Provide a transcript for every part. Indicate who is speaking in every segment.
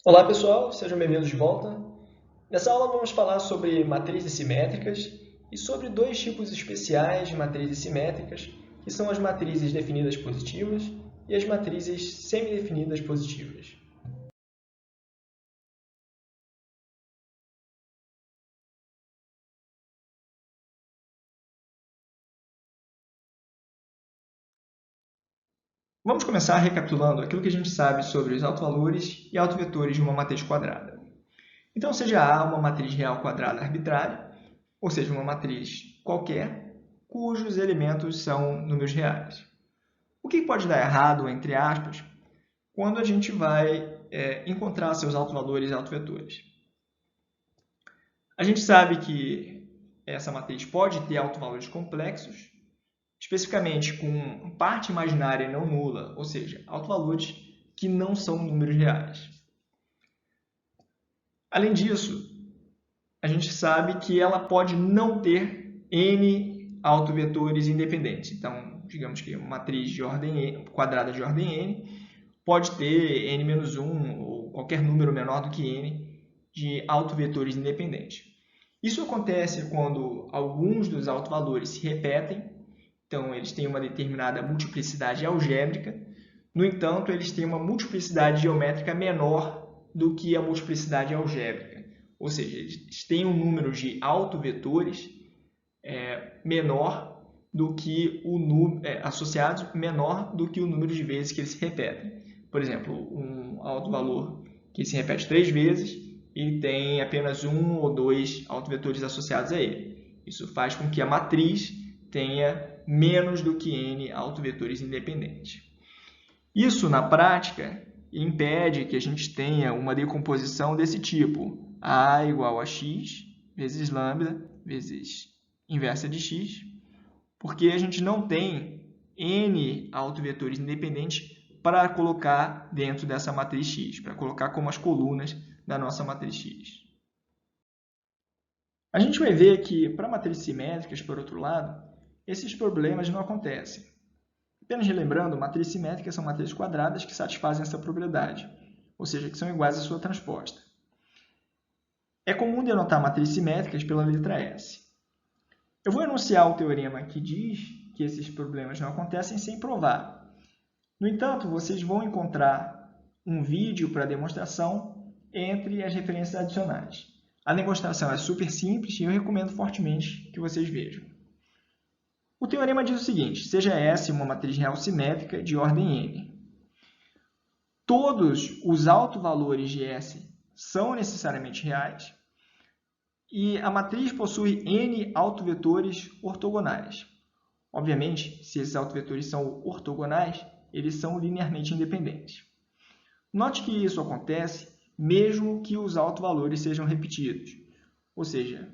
Speaker 1: Olá pessoal, sejam bem-vindos de volta. Nessa aula vamos falar sobre matrizes simétricas e sobre dois tipos especiais de matrizes simétricas, que são as matrizes definidas positivas e as matrizes semidefinidas positivas. Vamos começar recapitulando aquilo que a gente sabe sobre os autovalores e autovetores de uma matriz quadrada. Então, seja A uma matriz real quadrada arbitrária, ou seja, uma matriz qualquer, cujos elementos são números reais. O que pode dar errado, entre aspas, quando a gente vai encontrar seus autovalores e autovetores? A gente sabe que essa matriz pode ter autovalores complexos, especificamente com parte imaginária não nula, ou seja, autovalores que não são números reais. Além disso, a gente sabe que ela pode não ter n autovetores independentes. Então, digamos que uma matriz de ordem n, quadrada de ordem n pode ter n-1 ou qualquer número menor do que n de autovetores independentes. Isso acontece quando alguns dos autovalores se repetem, então eles têm uma determinada multiplicidade algébrica, no entanto, eles têm uma multiplicidade geométrica menor do que a multiplicidade algébrica, ou seja, eles têm um número de autovetores menor do que associados menor do que o número de vezes que eles se repetem. Por exemplo, um autovalor que se repete 3 vezes e tem apenas um ou dois autovetores associados a ele. Isso faz com que a matriz tenha menos do que n autovetores independentes. Isso, na prática, impede que a gente tenha uma decomposição desse tipo. A igual a x vezes lambda vezes inversa de x, porque a gente não tem n autovetores independentes para colocar dentro dessa matriz x, para colocar como as colunas da nossa matriz x. A gente vai ver que, para matrizes simétricas, por outro lado, esses problemas não acontecem. Apenas relembrando, matrizes simétricas são matrizes quadradas que satisfazem essa propriedade, ou seja, que são iguais à sua transposta. É comum denotar matrizes simétricas pela letra S. Eu vou enunciar o teorema que diz que esses problemas não acontecem sem provar. No entanto, vocês vão encontrar um vídeo para demonstração entre as referências adicionais. A demonstração é super simples e eu recomendo fortemente que vocês vejam. O teorema diz o seguinte: seja S uma matriz real simétrica de ordem n. Todos os autovalores de S são necessariamente reais e a matriz possui n autovetores ortogonais. Obviamente, se esses autovetores são ortogonais, eles são linearmente independentes. Note que isso acontece mesmo que os autovalores sejam repetidos. Ou seja,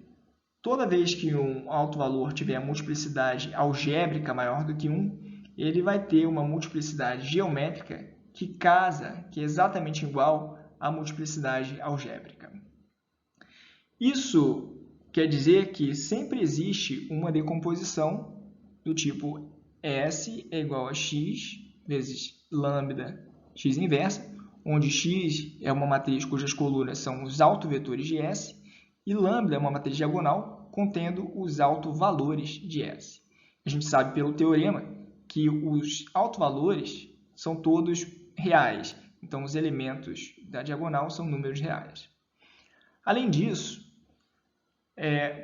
Speaker 1: toda vez que um autovalor tiver a multiplicidade algébrica maior do que 1, ele vai ter uma multiplicidade geométrica que casa, que é exatamente igual à multiplicidade algébrica. Isso quer dizer que sempre existe uma decomposição do tipo S é igual a x vezes lambda x inversa, onde x é uma matriz cujas colunas são os autovetores de S e lambda é uma matriz diagonal contendo os autovalores de S. A gente sabe pelo teorema que os autovalores são todos reais, então os elementos da diagonal são números reais. Além disso,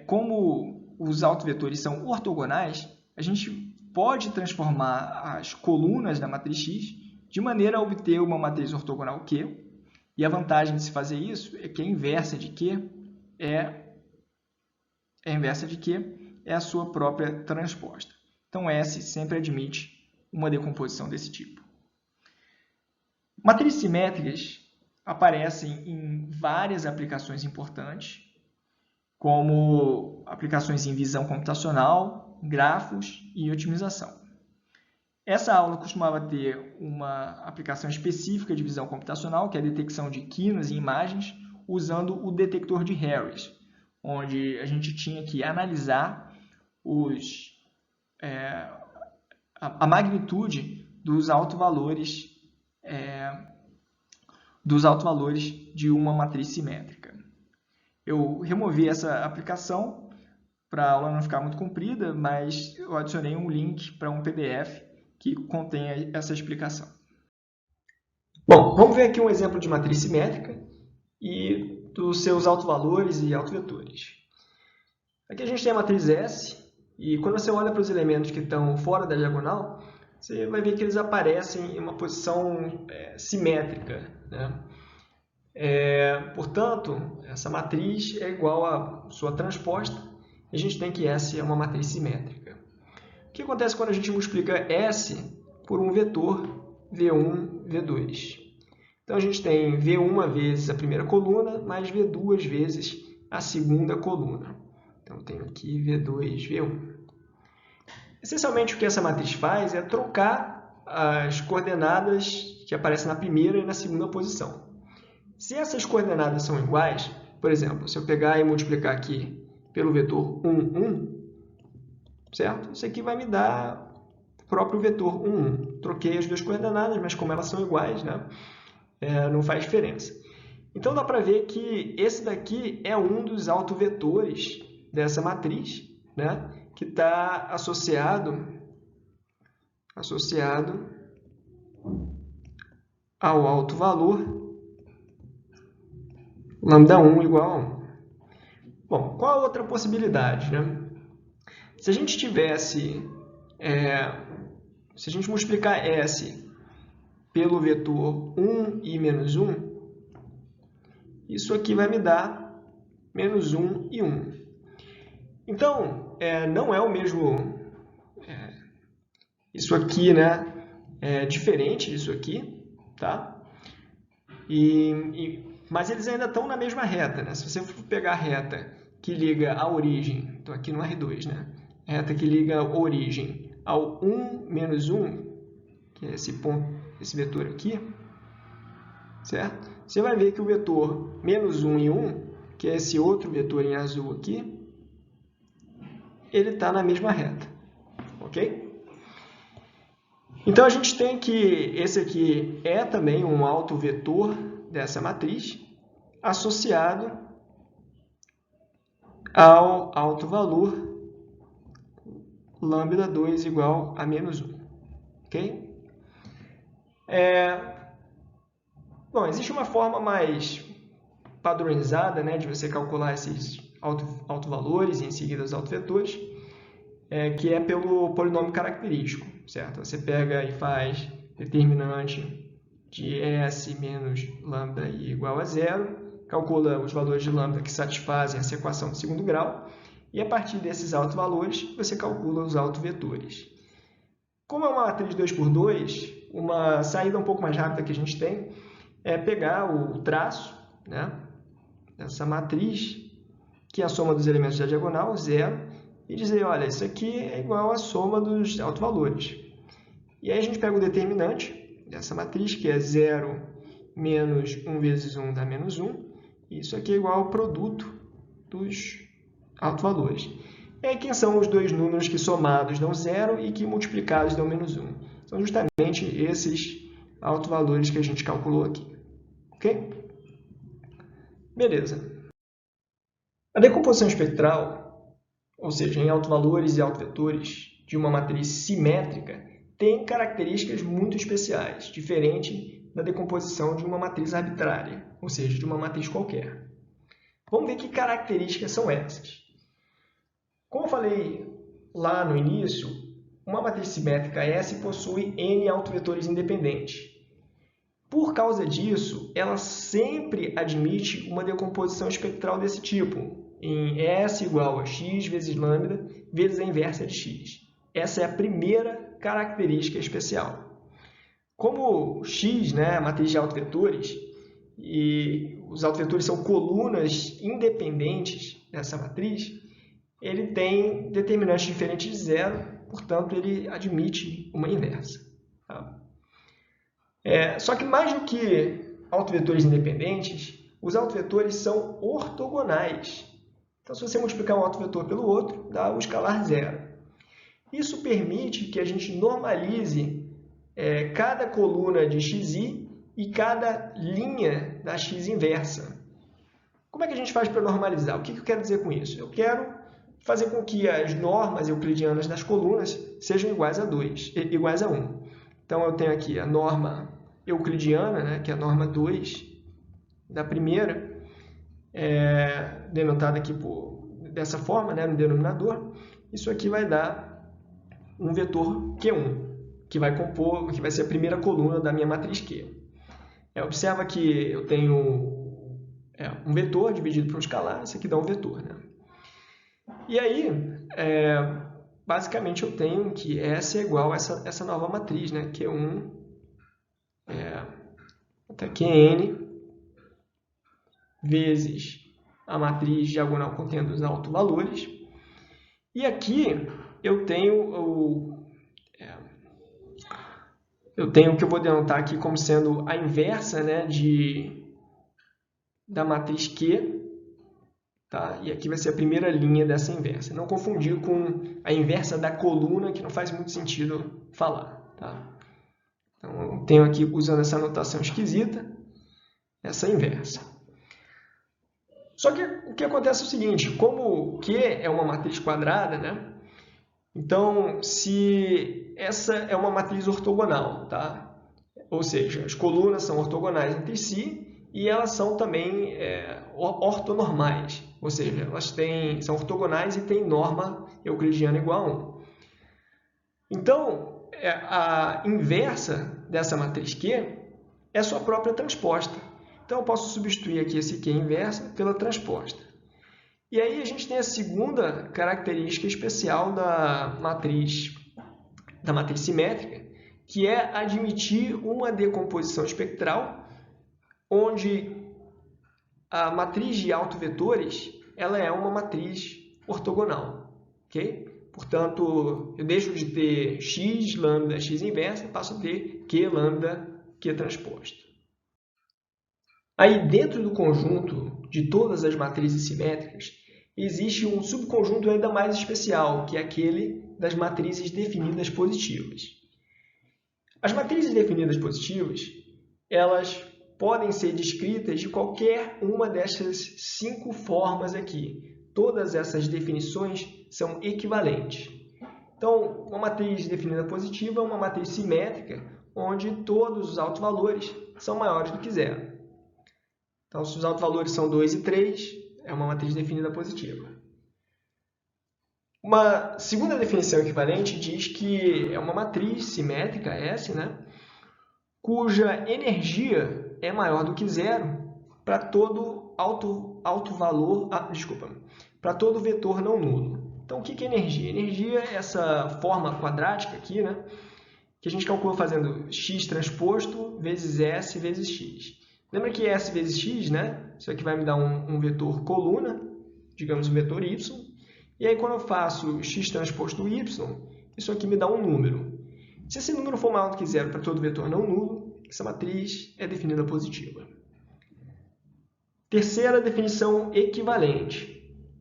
Speaker 1: como os autovetores são ortogonais, a gente pode transformar as colunas da matriz X de maneira a obter uma matriz ortogonal Q, e a vantagem de se fazer isso é que a inversa de Q é a sua própria transposta. Então, S sempre admite uma decomposição desse tipo. Matrizes simétricas aparecem em várias aplicações importantes, como aplicações em visão computacional, grafos e otimização. Essa aula costumava ter uma aplicação específica de visão computacional, que é a detecção de quinas em imagens, usando o detector de Harris, onde a gente tinha que analisar a magnitude dos autovalores dos autovalores de uma matriz simétrica. Eu removi essa aplicação para a aula não ficar muito comprida, mas eu adicionei um link para um PDF que contém essa explicação. Bom, vamos ver aqui um exemplo de matriz simétrica e dos seus autovalores e autovetores. Aqui a gente tem a matriz S, e quando você olha para os elementos que estão fora da diagonal, você vai ver que eles aparecem em uma posição simétrica, né? Portanto, essa matriz é igual à sua transposta, e a gente tem que S é uma matriz simétrica. O que acontece quando a gente multiplica S por um vetor V1, V2? Então, a gente tem V1 vezes a primeira coluna, mais V2 vezes a segunda coluna. Então, eu tenho aqui V2, V1. Essencialmente, o que essa matriz faz é trocar as coordenadas que aparecem na primeira e na segunda posição. Se essas coordenadas são iguais, por exemplo, se eu pegar e multiplicar aqui pelo vetor 1, 1, certo? Isso aqui vai me dar o próprio vetor 1, 1. Troquei as duas coordenadas, mas como elas são iguais, né? Não faz diferença. Então, dá para ver que esse daqui é um dos autovetores dessa matriz, né? Que está associado ao autovalor lambda1 igual a 1. Bom, qual a outra possibilidade, né? Se a gente multiplicar S pelo vetor 1 e menos 1, isso aqui vai me dar menos 1 e 1. Então, não é o mesmo... isso aqui, né, é diferente disso aqui, tá? Mas eles ainda estão na mesma reta, né? Se você for pegar a reta que liga a origem, estou aqui no R2, né? A reta que liga a origem ao 1 menos 1, que é esse ponto, esse vetor aqui, certo? Você vai ver que o vetor menos 1 e 1, que é esse outro vetor em azul aqui, ele está na mesma reta, ok? Então, a gente tem que esse aqui é também um autovetor dessa matriz associado ao autovalor lambda2 igual a menos 1, ok? Bom, existe uma forma mais padronizada, né, de você calcular esses autovalores e em seguida os autovetores, que é pelo polinômio característico, certo? Você pega e faz determinante de S menos lambda i igual a 0, calcula os valores de lambda que satisfazem essa equação de segundo grau, e a partir desses autovalores você calcula os autovetores. Como é uma matriz 2×2, uma saída um pouco mais rápida que a gente tem é pegar o traço, né, dessa matriz, que é a soma dos elementos da diagonal, 0, e dizer, olha, isso aqui é igual à soma dos autovalores. E aí a gente pega o determinante dessa matriz, que é 0 menos 1 vezes 1 dá menos 1, e isso aqui é igual ao produto dos autovalores. E aí quem são os dois números que somados dão 0 e que multiplicados dão menos 1? São justamente esses autovalores que a gente calculou aqui. Ok? Beleza. A decomposição espectral, ou seja, em autovalores e autovetores de uma matriz simétrica, tem características muito especiais, diferente da decomposição de uma matriz arbitrária, ou seja, de uma matriz qualquer. Vamos ver que características são essas. Como eu falei lá no início, uma matriz simétrica S possui N autovetores independentes. Por causa disso, ela sempre admite uma decomposição espectral desse tipo, em S igual a x vezes lambda vezes a inversa de x. Essa é a primeira característica especial. Como x, né, a matriz de autovetores, e os autovetores são colunas independentes dessa matriz, ele tem determinantes diferentes de zero, portanto, ele admite uma inversa. Tá? Só que mais do que autovetores independentes, os autovetores são ortogonais. Então, se você multiplicar um autovetor pelo outro, dá o escalar zero. Isso permite que a gente normalize cada coluna de xi e cada linha da x inversa. Como é que a gente faz para normalizar? O que eu quero dizer com isso? Eu quero fazer com que as normas euclidianas das colunas sejam iguais a 1. Então, eu tenho aqui a norma euclidiana, né, que é a norma 2 da primeira, denotada aqui dessa forma, né, no denominador. Isso aqui vai dar um vetor Q1, que vai ser a primeira coluna da minha matriz Q. Observa que eu tenho um vetor dividido por um escalar, isso aqui dá um vetor, né? E aí, basicamente, eu tenho que S é igual a essa nova matriz, né? Q1 até Qn vezes a matriz diagonal contendo os autovalores. E aqui eu tenho o que eu vou denotar aqui como sendo a inversa, né, da matriz Q. Tá? E aqui vai ser a primeira linha dessa inversa. Não confundir com a inversa da coluna, que não faz muito sentido falar. Tá? Então, eu tenho aqui, usando essa notação esquisita, essa inversa. Só que o que acontece é o seguinte, como Q é uma matriz quadrada, né? Então, se essa é uma matriz ortogonal, tá? Ou seja, as colunas são ortogonais entre si e elas são também ortonormais, ou seja, elas são ortogonais e têm norma euclidiana igual a 1. Então, a inversa dessa matriz Q é sua própria transposta. Então, eu posso substituir aqui esse Q inversa pela transposta. E aí a gente tem a segunda característica especial da matriz simétrica, que é admitir uma decomposição espectral, onde a matriz de autovetores ela é uma matriz ortogonal. Okay? Portanto, eu deixo de ter x, lambda, x inversa e passo a ter q, lambda, q transposto. Aí, dentro do conjunto de todas as matrizes simétricas, existe um subconjunto ainda mais especial, que é aquele das matrizes definidas positivas. As matrizes definidas positivas, elas podem ser descritas de qualquer uma dessas 5 formas aqui. Todas essas definições são equivalentes. Então, uma matriz definida positiva é uma matriz simétrica, onde todos os autovalores são maiores do que zero. Então, se os autovalores são 2 e 3, é uma matriz definida positiva. Uma segunda definição equivalente diz que é uma matriz simétrica, S, né, cuja energia é maior do que zero para todo para todo vetor não nulo. Então, o que é energia? Energia é essa forma quadrática aqui, né, que a gente calcula fazendo x transposto vezes S vezes x. Lembra que S vezes x, né? Isso aqui vai me dar um vetor coluna, digamos um vetor y. E aí, quando eu faço x transposto y, isso aqui me dá um número. Se esse número for maior do que zero para todo vetor não nulo, essa matriz é definida positiva. Terceira definição equivalente.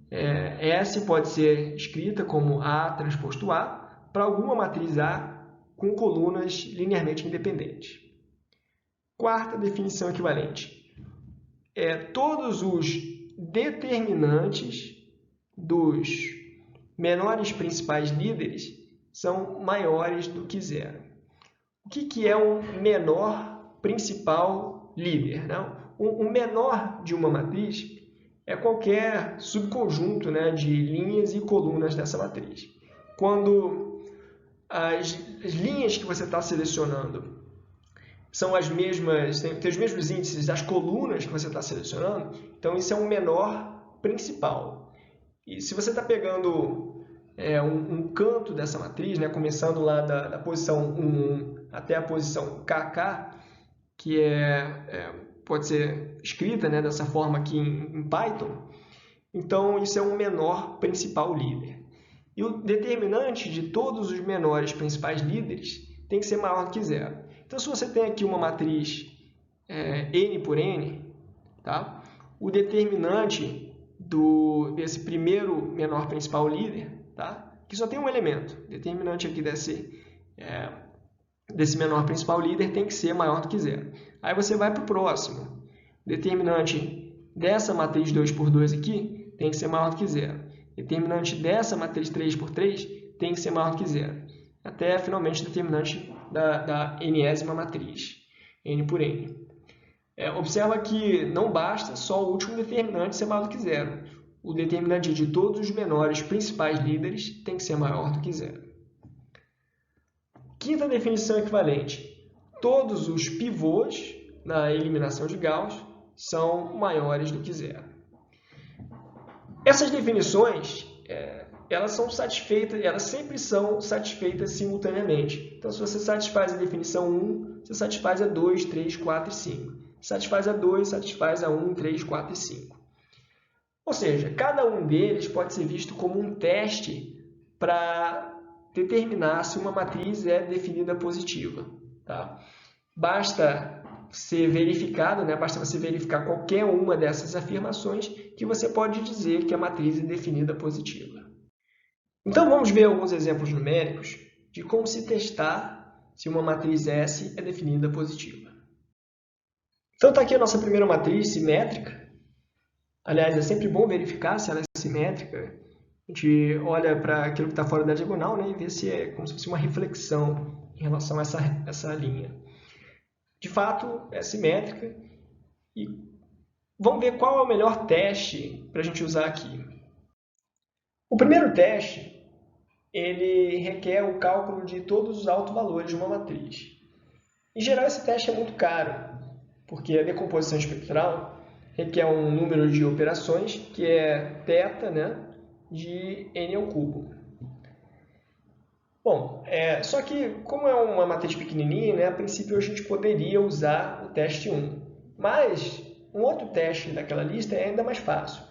Speaker 1: S pode ser escrita como A transposto A para alguma matriz A com colunas linearmente independentes. Quarta definição equivalente. Todos os determinantes dos menores principais líderes são maiores do que zero. O que é um menor principal líder? Não? O menor de uma matriz é qualquer subconjunto, né, de linhas e colunas dessa matriz. Quando as linhas que você está selecionando são as mesmas, tem os mesmos índices das colunas que você está selecionando, então isso é um menor principal. E se você está pegando um canto dessa matriz, né, começando lá da posição 1 até a posição KK, que pode ser escrita, né, dessa forma aqui em Python, então isso é um menor principal líder. E o determinante de todos os menores principais líderes tem que ser maior do que zero. Então, se você tem aqui uma matriz n por n, tá? O determinante desse primeiro menor principal líder, tá? Que só tem um elemento. O determinante aqui desse desse menor principal líder tem que ser maior do que zero. Aí você vai para o próximo. Determinante dessa matriz 2 por 2 aqui tem que ser maior do que zero. Determinante dessa matriz 3 por 3 tem que ser maior do que zero. Até, finalmente, o determinante da nésima matriz, n por n. Observa que não basta só o último determinante ser maior do que zero. O determinante de todos os menores principais líderes tem que ser maior do que zero. Quinta definição equivalente. Todos os pivôs na eliminação de Gauss são maiores do que zero. Essas definições, elas sempre são satisfeitas simultaneamente. Então, se você satisfaz a definição 1, você satisfaz a 2, 3, 4 e 5. Satisfaz a 2, satisfaz a 1, 3, 4 e 5. Ou seja, cada um deles pode ser visto como um teste para determinar se uma matriz é definida positiva. Tá? Basta ser verificado, basta você verificar qualquer uma dessas afirmações que você pode dizer que a matriz é definida positiva. Então, vamos ver alguns exemplos numéricos de como se testar se uma matriz S é definida positiva. Então, está aqui a nossa primeira matriz simétrica. Aliás, é sempre bom verificar se ela é simétrica. A gente olha para aquilo que está fora da diagonal, e vê se é como se fosse uma reflexão em relação a essa linha. De fato, é simétrica. E vamos ver qual é o melhor teste para a gente usar aqui. O primeiro teste, ele requer o cálculo de todos os autovalores de uma matriz. Em geral, esse teste é muito caro, porque a decomposição espectral requer um número de operações, que é θ, de n ao cubo. Bom, só que como é uma matriz pequenininha, a princípio a gente poderia usar o teste 1. Mas um outro teste daquela lista é ainda mais fácil.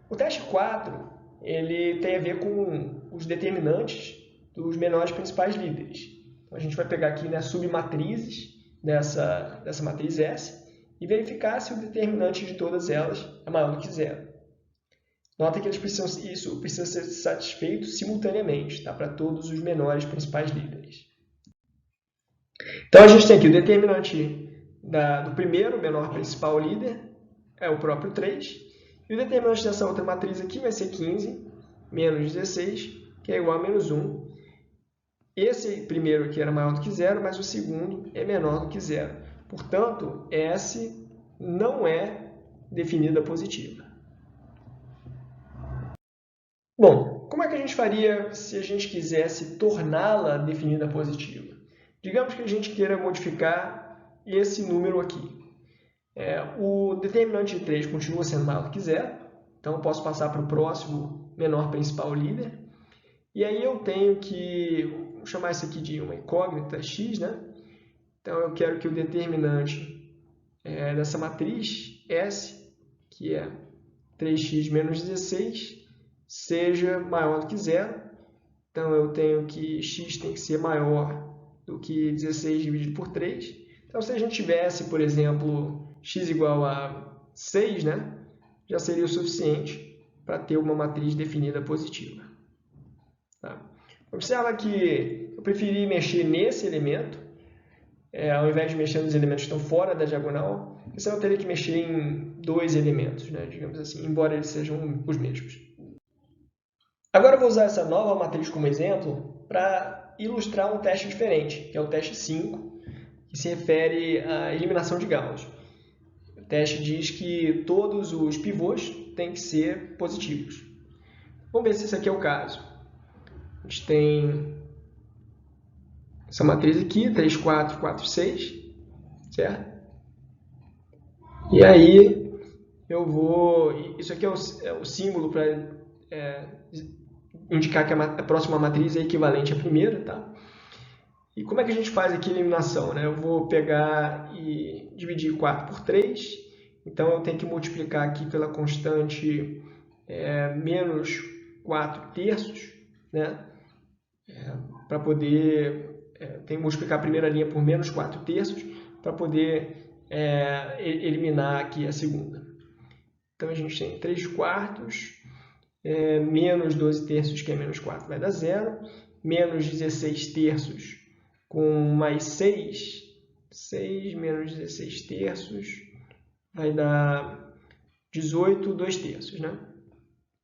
Speaker 1: O teste 4, ele tem a ver com os determinantes dos menores principais líderes. Então, a gente vai pegar aqui submatrizes dessa matriz S e verificar se o determinante de todas elas é maior do que zero. Nota que isso precisa ser satisfeito simultaneamente, para todos os menores principais líderes. Então, a gente tem aqui o determinante do primeiro menor principal líder, é o próprio 3, e o determinante dessa outra matriz aqui vai ser 15 menos 16, que é igual a menos 1. Esse primeiro aqui era maior do que zero, mas o segundo é menor do que zero. Portanto, S não é definida positiva. Bom, como é que a gente faria se a gente quisesse torná-la definida positiva? Digamos que a gente queira modificar esse número aqui. O determinante de 3 continua sendo maior do que zero, então eu posso passar para o próximo menor principal líder. E aí eu tenho que, vou chamar isso aqui de uma incógnita x, Então eu quero que o determinante dessa matriz S, que é 3x menos 16, seja maior do que zero. Então eu tenho que x tem que ser maior do que 16 dividido por 3. Então se a gente tivesse, por exemplo, x igual a 6, já seria o suficiente para ter uma matriz definida positiva. Tá? Observa que eu preferi mexer nesse elemento, ao invés de mexer nos elementos que estão fora da diagonal, porque senão eu teria que mexer em dois elementos, digamos assim, embora eles sejam os mesmos. Agora eu vou usar essa nova matriz como exemplo para ilustrar um teste diferente, que é o teste 5, que se refere à eliminação de Gauss. O teste diz que todos os pivôs têm que ser positivos. Vamos ver se esse aqui é o caso. A gente tem essa matriz aqui, 3, 4, 4, 6, certo? E aí eu vou... Isso aqui é o símbolo para indicar que a próxima matriz é equivalente à primeira, tá? E como é que a gente faz aqui a eliminação, Eu vou pegar e dividir 4 por 3, então eu tenho que multiplicar aqui pela constante menos 4 terços, para poder... tem que multiplicar a primeira linha por menos 4 terços para poder eliminar aqui a segunda. Então a gente tem 3 quartos... menos 12 terços, que é menos 4, vai dar 0. Menos 16 terços com mais 6, 6 menos 16 terços, vai dar 18 2/3, né?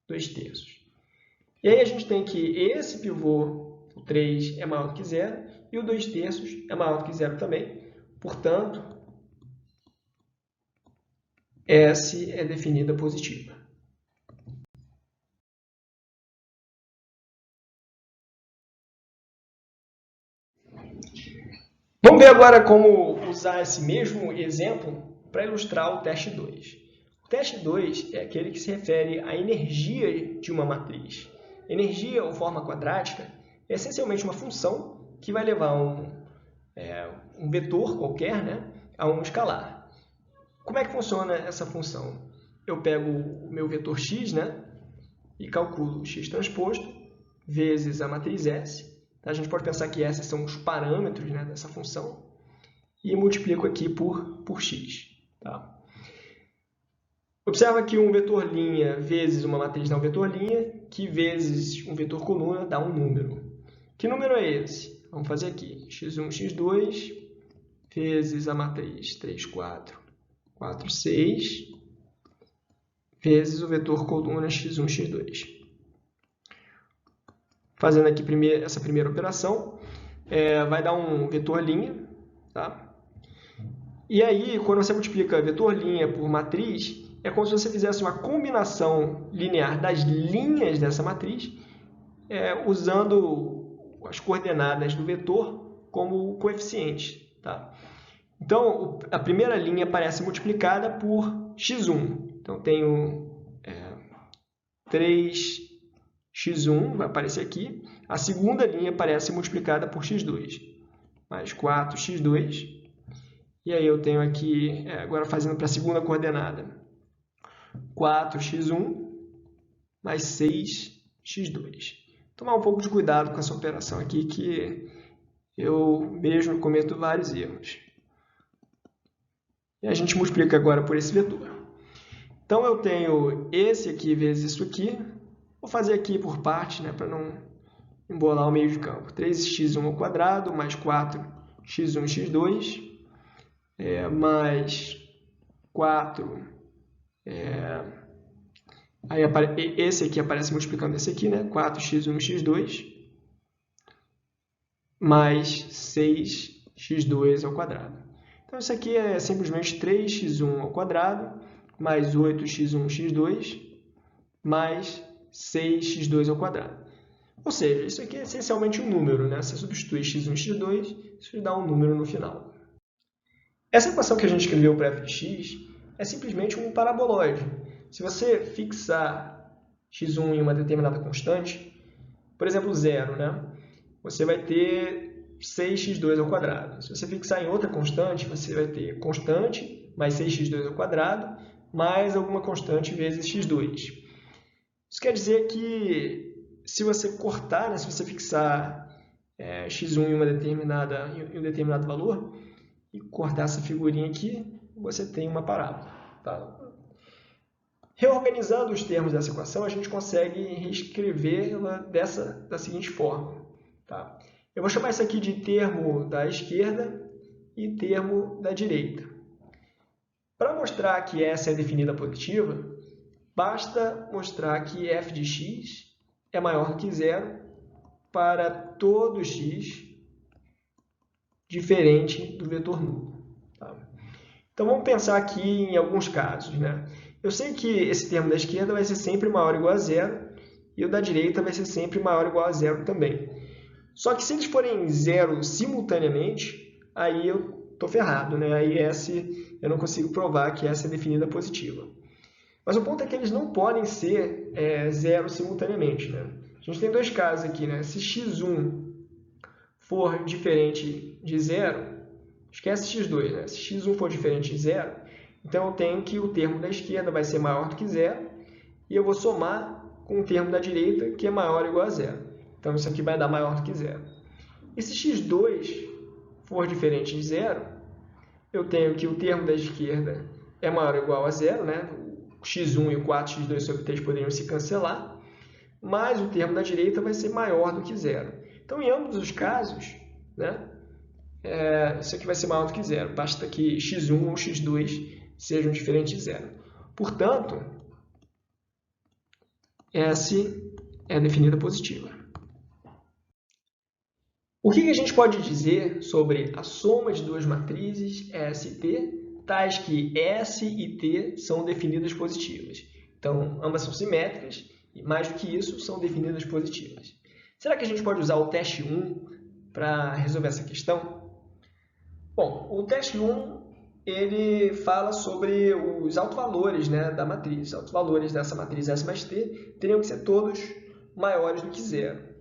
Speaker 1: 2/3. E aí a gente tem que esse pivô, o 3, é maior do que 0, e o 2/3 é maior do que 0 também. Portanto, S é definida positiva. Vamos ver agora como usar esse mesmo exemplo para ilustrar o teste 2. O teste 2 é aquele que se refere à energia de uma matriz. Energia, ou forma quadrática, é essencialmente uma função que vai levar um vetor qualquer, né, a um escalar. Como é que funciona essa função? Eu pego o meu vetor x, né, e calculo x transposto vezes a matriz S. A gente pode pensar que esses são os parâmetros, né, dessa função, e multiplico aqui por x. Tá? Observa que um vetor linha vezes uma matriz dá um vetor linha, que vezes um vetor coluna dá um número. Que número é esse? Vamos fazer aqui. x1, x2, vezes a matriz 3, 4, 4, 6, vezes o vetor coluna x1, x2. Fazendo aqui essa primeira operação, vai dar um vetor linha. Tá? E aí, quando você multiplica vetor linha por matriz, é como se você fizesse uma combinação linear das linhas dessa matriz, usando as coordenadas do vetor como coeficiente. Tá? Então, a primeira linha aparece multiplicada por x1. Então, tenho 3x1, vai aparecer aqui. A segunda linha aparece multiplicada por x2, mais 4x2. E aí eu tenho aqui, agora fazendo para a segunda coordenada, 4x1 mais 6x2. Tomar um pouco de cuidado com essa operação aqui, que eu mesmo cometo vários erros. E a gente multiplica agora por esse vetor. Então, eu tenho esse aqui vezes isso aqui. Vou fazer aqui por parte, né, para não embolar o meio de campo. 3x1 ao quadrado mais 4x1, x2, mais 4. Aí esse aqui aparece multiplicando esse aqui, né? 4x1, x2, mais 6x2 ao quadrado. Então, isso aqui é simplesmente 3x1 ao quadrado, mais 8x1, x2, mais 6x2 ao quadrado. Ou seja, isso aqui é essencialmente um número, né? Você substitui x1, x2, isso dá um número no final. Essa equação que a gente escreveu para f de x é simplesmente um paraboloide. Se você fixar x1 em uma determinada constante, por exemplo, 0, né? Você vai ter 6x2 ao quadrado. Se você fixar em outra constante, você vai ter constante mais 6x2 ao quadrado, mais alguma constante vezes x2. Isso quer dizer que se você cortar, né, se você fixar x1 em um determinado valor, e cortar essa figurinha aqui, você tem uma parábola. Tá? Reorganizando os termos dessa equação, a gente consegue reescrevê-la da seguinte forma. Tá? Eu vou chamar isso aqui de termo da esquerda e termo da direita. Para mostrar que essa é definida positiva, basta mostrar que f de x é maior do que 0 para todo x diferente do vetor nulo. Tá? Então, vamos pensar aqui em alguns casos. Né? Eu sei que esse termo da esquerda vai ser sempre maior ou igual a 0 e o da direita vai ser sempre maior ou igual a 0 também. Só que se eles forem 0 simultaneamente, aí eu estou ferrado. Né? Aí eu não consigo provar que essa é definida positiva. Mas o ponto é que eles não podem ser 0 simultaneamente. Né? A gente tem dois casos aqui. Né? Se x1 for diferente de 0, esquece x2, né? Se x1 for diferente de 0, então eu tenho que o termo da esquerda vai ser maior do que 0 e eu vou somar com o termo da direita, que é maior ou igual a 0. Então, isso aqui vai dar maior do que 0. E se x2 for diferente de 0, eu tenho que o termo da esquerda é maior ou igual a 0, né? O x1 e o 4x2 sobre 3 poderiam se cancelar, mas o termo da direita vai ser maior do que 0. Então, em ambos os casos, né, isso aqui vai ser maior do que zero. Basta que x1 ou x2 sejam diferentes de zero. Portanto, S é definida positiva. O que a gente pode dizer sobre a soma de duas matrizes S e T, tais que S e T são definidas positivas? Então, ambas são simétricas e, mais do que isso, são definidas positivas. Será que a gente pode usar o teste 1 para resolver essa questão? Bom, o teste 1 ele fala sobre os autovalores, né, da matriz. Os autovalores dessa matriz S mais T teriam que ser todos maiores do que zero.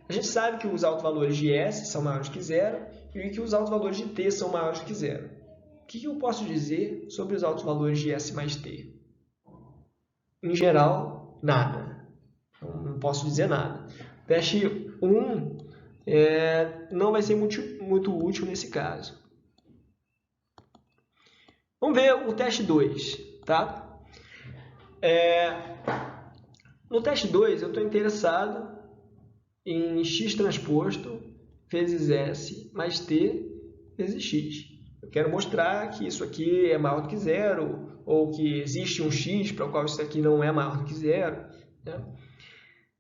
Speaker 1: A gente sabe que os autovalores de S são maiores que zero e que os autovalores de T são maiores que zero. O que eu posso dizer sobre os autovalores de S mais T? Em geral, nada. Não posso dizer nada. O teste 1 não vai ser muito útil nesse caso. Vamos ver o teste 2, tá? No teste 2, eu estou interessado em x transposto vezes S mais T vezes x. Eu quero mostrar que isso aqui é maior do que zero, ou que existe um x para o qual isso aqui não é maior do que zero. Né?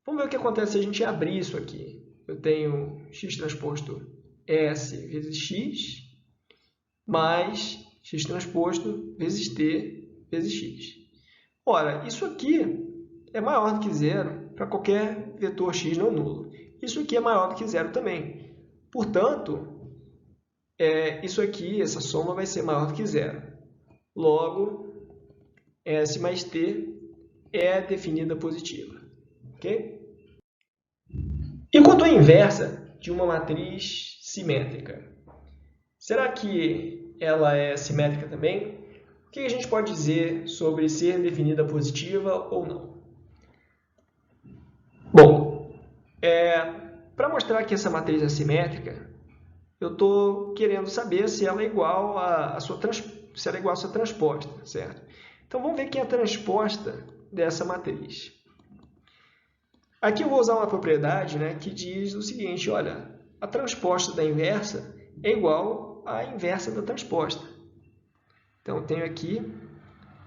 Speaker 1: Vamos ver o que acontece se a gente abrir isso aqui. Eu tenho x transposto S vezes x, mais x transposto vezes T vezes x. Ora, isso aqui é maior do que zero para qualquer vetor x não nulo. Isso aqui é maior do que zero também. Portanto, isso aqui, essa soma vai ser maior do que zero. Logo, S mais T é definida positiva. Ok? E quanto à inversa de uma matriz simétrica? Será que ela é simétrica também? O que a gente pode dizer sobre ser definida positiva ou não? Bom, para mostrar que essa matriz é simétrica, eu estou querendo saber se ela é igual à sua transposta, certo? Então, vamos ver quem é a transposta dessa matriz. Aqui eu vou usar uma propriedade, né, que diz o seguinte, olha, a transposta da inversa é igual à inversa da transposta. Então, eu tenho aqui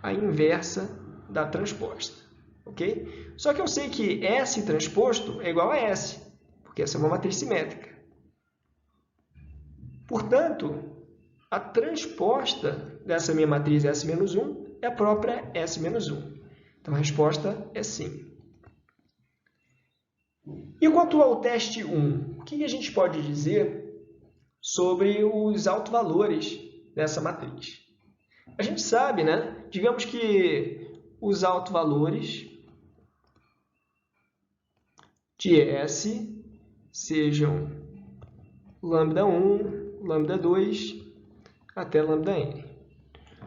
Speaker 1: a inversa da transposta. Okay? Só que eu sei que S transposto é igual a S, porque essa é uma matriz simétrica. Portanto, a transposta dessa minha matriz S menos 1 é a própria S menos 1. Então, a resposta é sim. E quanto ao teste 1, o que a gente pode dizer sobre os autovalores dessa matriz? A gente sabe, né? Digamos que os autovalores de S sejam lambda1, lambda2 até lambda_n.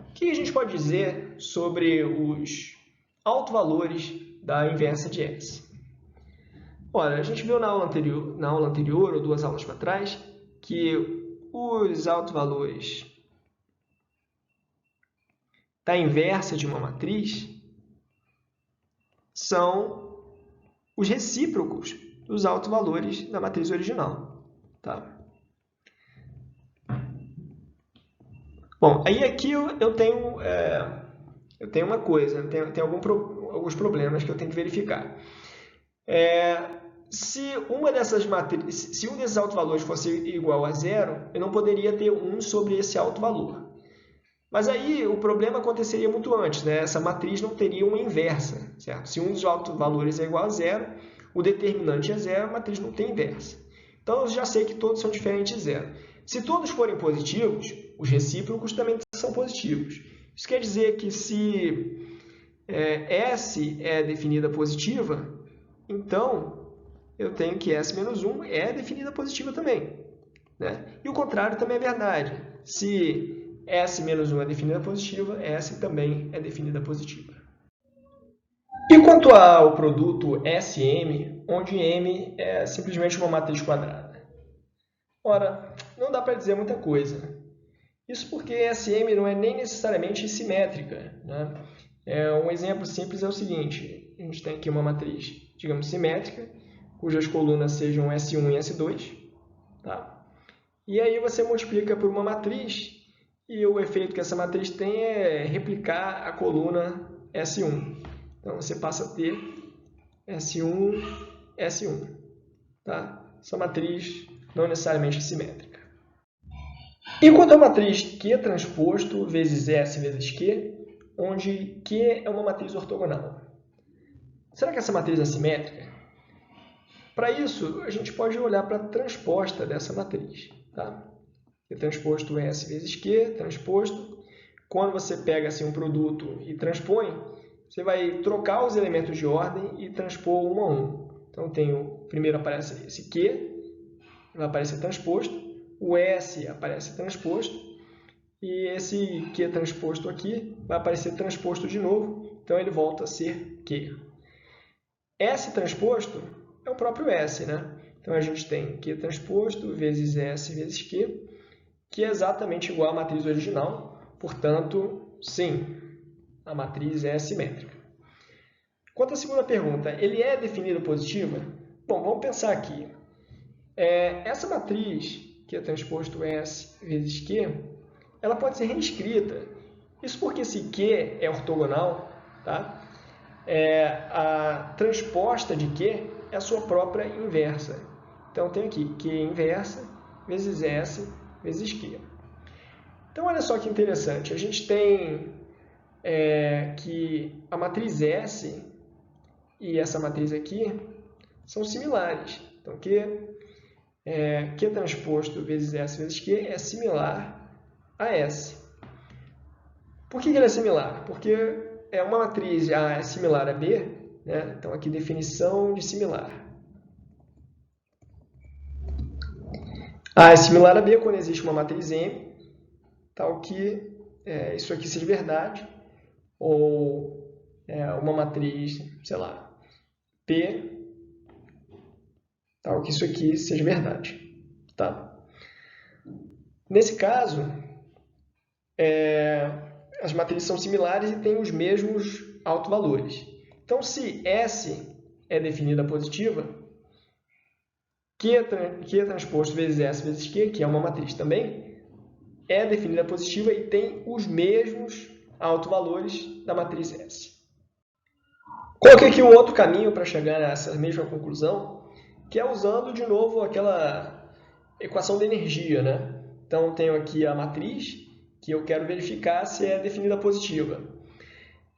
Speaker 1: O que a gente pode dizer sobre os autovalores da inversa de S? Olha, a gente viu na aula anterior ou 2 aulas para trás, que os autovalores da inversa de uma matriz são os recíprocos dos autovalores da matriz original. Tá? Bom, aí aqui eu tenho uma coisa, tenho alguns problemas que eu tenho que verificar. Se um desses autovalores fosse igual a zero, eu não poderia ter 1 sobre esse autovalor. Mas aí o problema aconteceria muito antes, né? Essa matriz não teria uma inversa, certo? Se um dos autovalores é igual a zero, o determinante é zero, a matriz não tem inversa. Então eu já sei que todos são diferentes de zero. Se todos forem positivos, os recíprocos também são positivos. Isso quer dizer que se S é definida positiva, então eu tenho que S menos 1 é definida positiva também. Né? E o contrário também é verdade. Se S menos 1 é definida positiva, S também é definida positiva. E quanto ao produto SM, onde M é simplesmente uma matriz quadrada? Ora, não dá para dizer muita coisa. Isso porque SM não é nem necessariamente simétrica. Né? Um exemplo simples é o seguinte, a gente tem aqui uma matriz, digamos, simétrica, cujas colunas sejam S1 e S2. Tá?
Speaker 2: E aí você multiplica por uma matriz e o efeito que essa matriz tem é replicar a coluna S1. Então você passa a ter S1, S1. Tá? Essa matriz não necessariamente simétrica. E quanto à matriz Q transposto vezes S vezes Q, onde Q é uma matriz ortogonal. Será que essa matriz é simétrica? Para isso, a gente pode olhar para a transposta dessa matriz. Tá? Q transposto S vezes Q transposto. Quando você pega assim, um produto e transpõe, você vai trocar os elementos de ordem e transpor um a um. Então, primeiro aparece esse Q, vai aparecer transposto, o S aparece transposto, e esse Q transposto aqui vai aparecer transposto de novo, então ele volta a ser Q. S transposto é o próprio S, né? Então a gente tem Q transposto vezes S vezes Q, que é exatamente igual à matriz original, portanto, sim, a matriz é simétrica. Quanto à segunda pergunta, ele é definido positiva? Bom, vamos pensar aqui. Essa matriz, Q transposto S vezes Q, ela pode ser reescrita. Isso porque se Q é ortogonal, tá? A transposta de Q é a sua própria inversa. Então, eu tenho aqui Q inversa vezes S vezes Q. Então, olha só que interessante. A gente tem que a matriz S e essa matriz aqui são similares. Então, Q transposto vezes S vezes Q é similar a S. Por que ela é similar? Porque uma matriz A é similar a B, né? Então aqui definição de similar. A é similar a B quando existe uma matriz M, tal que isso aqui seja verdade, ou uma matriz, sei lá, P, tal que isso aqui seja verdade. Tá? Nesse caso, as matrizes são similares e têm os mesmos autovalores. Então, se S é definida positiva, Q transposto vezes S vezes Q, que é uma matriz também, é definida positiva e tem os mesmos autovalores da matriz S. Coloquei aqui um outro caminho para chegar nessa mesma conclusão, que é usando de novo aquela equação de energia, né? Então, tenho aqui a matriz, que eu quero verificar se é definida positiva.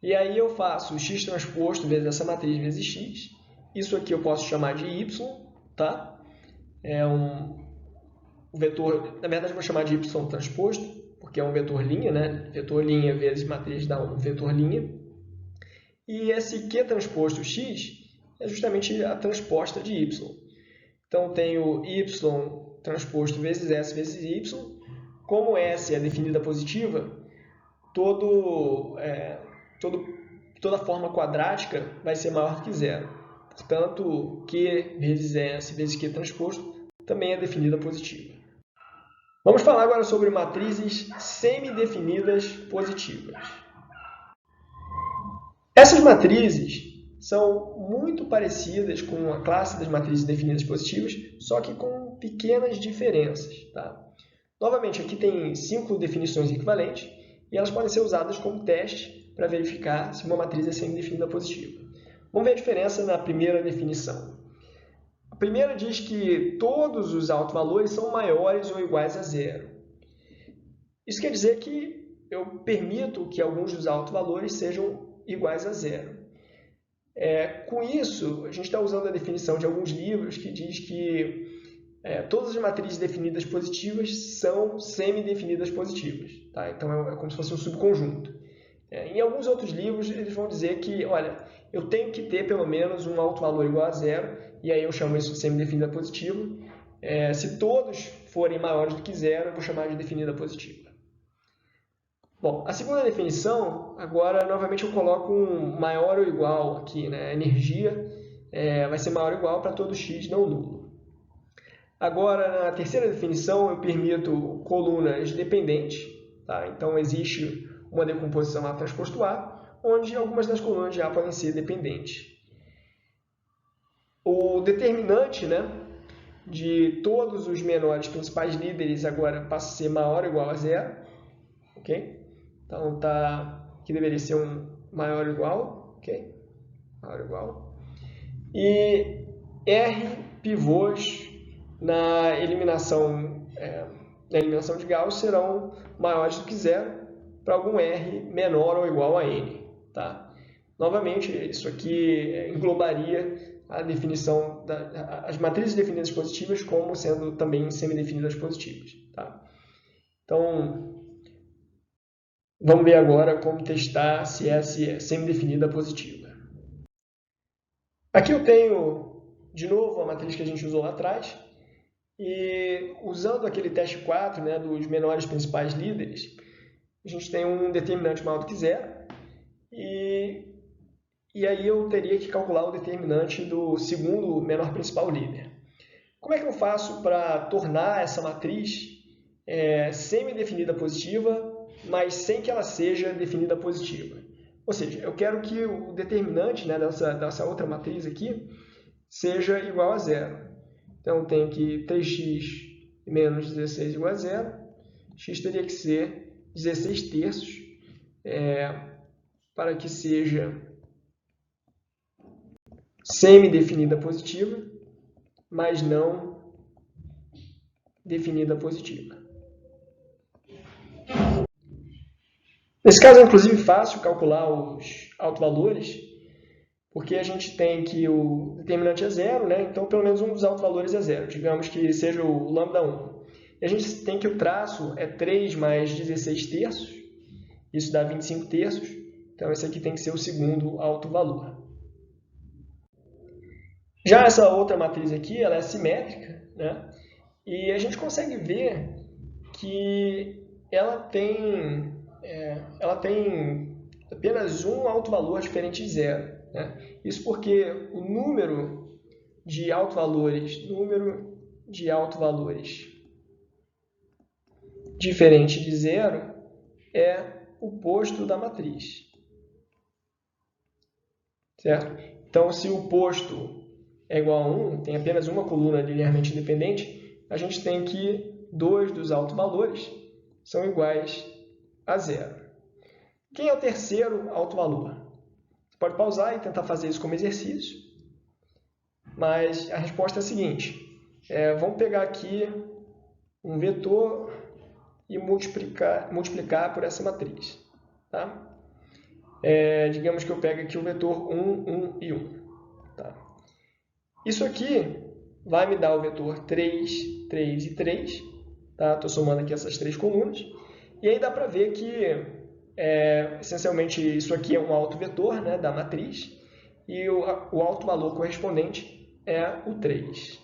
Speaker 2: E aí eu faço x transposto vezes essa matriz vezes x. Isso aqui eu posso chamar de y, tá? É um vetor, na verdade eu vou chamar de y transposto, porque é um vetor linha, né? Vetor linha vezes matriz dá um vetor linha. E esse q transposto x é justamente a transposta de y. Então tenho y transposto vezes s vezes y. Como s é definida positiva, toda forma quadrática vai ser maior do que zero. Portanto, q vezes s vezes q transposto também é definida positiva. Vamos falar agora sobre matrizes semidefinidas positivas. Essas matrizes são muito parecidas com a classe das matrizes definidas positivas, só que com pequenas diferenças. Tá? Novamente, aqui tem 5 definições equivalentes e elas podem ser usadas como teste para verificar se uma matriz é semidefinida positiva. Vamos ver a diferença na primeira definição. A primeira diz que todos os autovalores são maiores ou iguais a zero. Isso quer dizer que eu permito que alguns dos autovalores sejam iguais a zero. Com isso, a gente está usando a definição de alguns livros que diz que todas as matrizes definidas positivas são semidefinidas positivas. Tá? Então, é como se fosse um subconjunto. Em alguns outros livros, eles vão dizer que, olha, eu tenho que ter pelo menos um autovalor igual a zero, e aí eu chamo isso de semidefinida positiva. Se todos forem maiores do que zero, eu vou chamar de definida positiva. Bom, a segunda definição, agora, novamente eu coloco um maior ou igual aqui, né? A energia vai ser maior ou igual para todo x não nulo. Agora, na terceira definição, eu permito colunas dependentes. Tá? Então, existe uma decomposição A transposto A, onde algumas das colunas de A podem ser dependentes. O determinante, né, de todos os menores principais líderes agora passa a ser maior ou igual a zero. Ok? Então, aqui deveria ser um maior ou igual. Ok? Maior ou igual. E R pivôs na eliminação de Gauss serão maiores do que zero para algum R menor ou igual a N. Tá? Novamente, isso aqui englobaria a definição as matrizes definidas positivas como sendo também semidefinidas positivas. Tá? Então, vamos ver agora como testar se essa é semidefinida positiva. Aqui eu tenho, de novo, a matriz que a gente usou lá atrás. E usando aquele teste 4, né, dos menores principais líderes, a gente tem um determinante maior do que zero. E aí eu teria que calcular o determinante do segundo menor principal líder. Como é que eu faço para tornar essa matriz semi-definida positiva, mas sem que ela seja definida positiva? Ou seja, eu quero que o determinante, né, dessa outra matriz aqui seja igual a zero. Então, eu tenho que 3x menos 16 igual a zero. X teria que ser 16 terços para que seja semi-definida positiva, mas não definida positiva. Nesse caso é inclusive fácil calcular os autovalores, porque a gente tem que o determinante é zero, né? Então pelo menos um dos autovalores é zero, digamos que seja o lambda 1. E a gente tem que o traço é 3 mais 16 terços, isso dá 25 terços, então esse aqui tem que ser o segundo autovalor. Já essa outra matriz aqui, ela é simétrica, né? E a gente consegue ver que ela tem apenas um autovalor diferente de zero, né? Isso porque o número de autovalores diferente de zero é o posto da matriz. Certo? Então, se o posto é igual a 1, tem apenas uma coluna linearmente independente, a gente tem que 2 dos autovalores são iguais a zero. Quem é o terceiro autovalor? Você pode pausar e tentar fazer isso como exercício, mas a resposta é a seguinte. Vamos pegar aqui um vetor e multiplicar por essa matriz. Tá? Digamos que eu pego aqui o vetor 1, 1 e 1. Tá? Isso aqui vai me dar o vetor 3, 3 e 3. Estou tá? Somando aqui essas três colunas. E aí dá para ver que, essencialmente, isso aqui é um autovetor, né, da matriz. E o autovalor correspondente é o 3.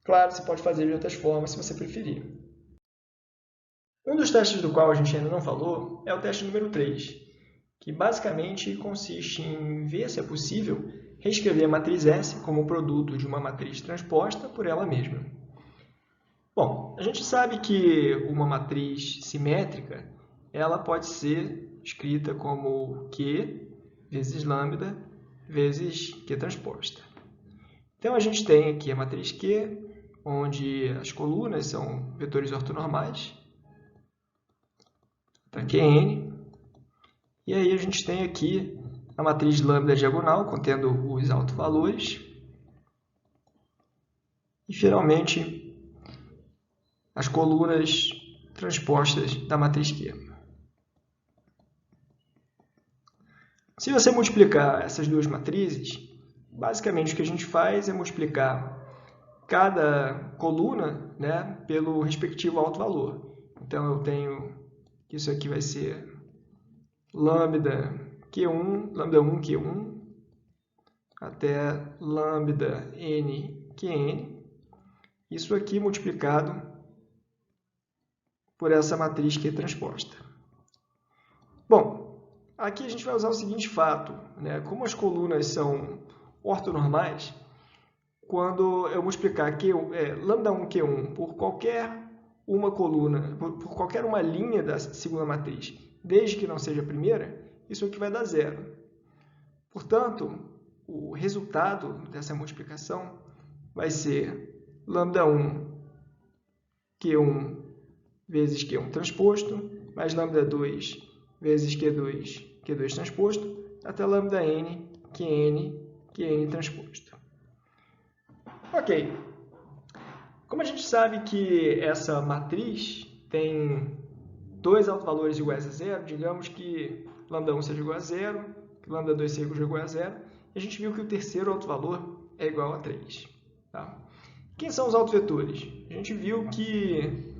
Speaker 2: Claro, você pode fazer de outras formas, se você preferir. Um dos testes do qual a gente ainda não falou é o teste número 3, que basicamente consiste em ver se é possível reescrever a matriz S como produto de uma matriz transposta por ela mesma. Bom, a gente sabe que uma matriz simétrica ela pode ser escrita como Q vezes lambda vezes Q transposta. Então, a gente tem aqui a matriz Q, onde as colunas são vetores ortonormais, para Qn. E aí a gente tem aqui a matriz lambda diagonal, contendo os autovalores. E, finalmente, as colunas transpostas da matriz Q. Se você multiplicar essas duas matrizes, basicamente o que a gente faz é multiplicar cada coluna, né, pelo respectivo autovalor. Então, eu tenho que isso aqui vai ser lambda Q1, lambda 1 Q1, até lambda n Qn. Isso aqui multiplicado por essa matriz Q transposta. Bom, aqui a gente vai usar o seguinte fato, né? Como as colunas são ortonormais, quando eu multiplicar lambda 1 Q1 por qualquer uma coluna, por qualquer uma linha da segunda matriz, desde que não seja a primeira, isso aqui vai dar zero. Portanto, o resultado dessa multiplicação vai ser lambda1 Q1 vezes Q1 transposto, mais lambda2 vezes Q2 transposto, até lambda-n Qn transposto. Ok. Como a gente sabe que essa matriz tem dois autovalores iguais a zero, digamos que lambda1 seja igual a zero, que lambda2 seja igual a zero, e a gente viu que o terceiro autovalor é igual a 3. Tá? Quem são os autovetores? A gente viu que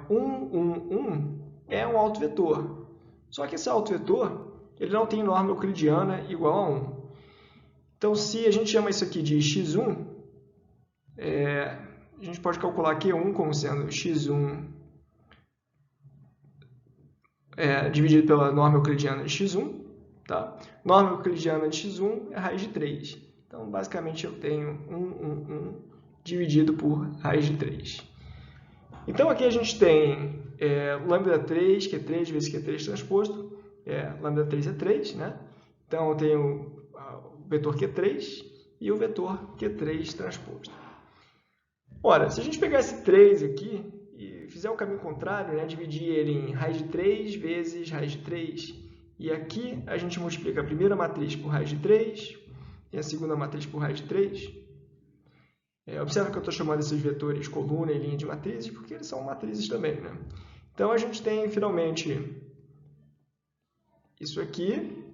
Speaker 2: 1 é um autovetor. Só que esse autovetor ele não tem norma euclidiana igual a 1. Então, se a gente chama isso aqui de x1, a gente pode calcular Q1 como sendo x1 dividido pela norma euclidiana de x1. Tá? Norma euclidiana de x1 é raiz de 3. Então, basicamente, eu tenho 1 dividido por raiz de 3. Então, aqui a gente tem lambda 3, que é 3 vezes Q3 transposto. Lambda 3 é 3, né? Então, eu tenho o vetor Q3 e o vetor Q3 transposto. Ora, se a gente pegar esse 3 aqui e fizer o caminho contrário, né? Dividir ele em raiz de 3 vezes raiz de 3, e aqui a gente multiplica a primeira matriz por raiz de 3 e a segunda matriz por raiz de 3. Observa que eu estou chamando esses vetores coluna e linha de matrizes, porque eles são matrizes também, né? Então, a gente tem, finalmente, isso aqui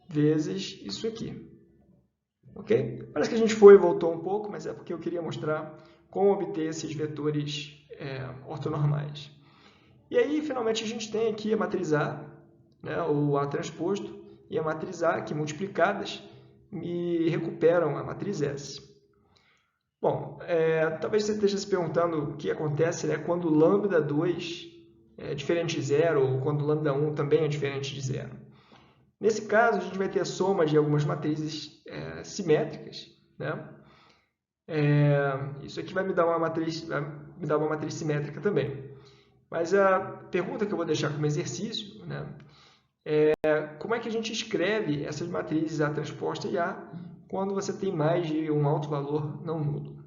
Speaker 2: vezes isso aqui. Ok? Parece que a gente foi e voltou um pouco, mas é porque eu queria mostrar como obter esses vetores ortonormais. E aí, finalmente, a gente tem aqui a matriz A, né, o A transposto, e a matriz A, que multiplicadas me recuperam a matriz S. Bom, talvez você esteja se perguntando o que acontece, né, quando lambda 2 é diferente de zero, ou quando lambda 1 também é diferente de zero. Nesse caso, a gente vai ter a soma de algumas matrizes simétricas, né? Isso aqui vai me dar uma matriz simétrica também. Mas a pergunta que eu vou deixar como exercício, né, como é que a gente escreve essas matrizes A transposta e A quando você tem mais de um alto valor não nulo?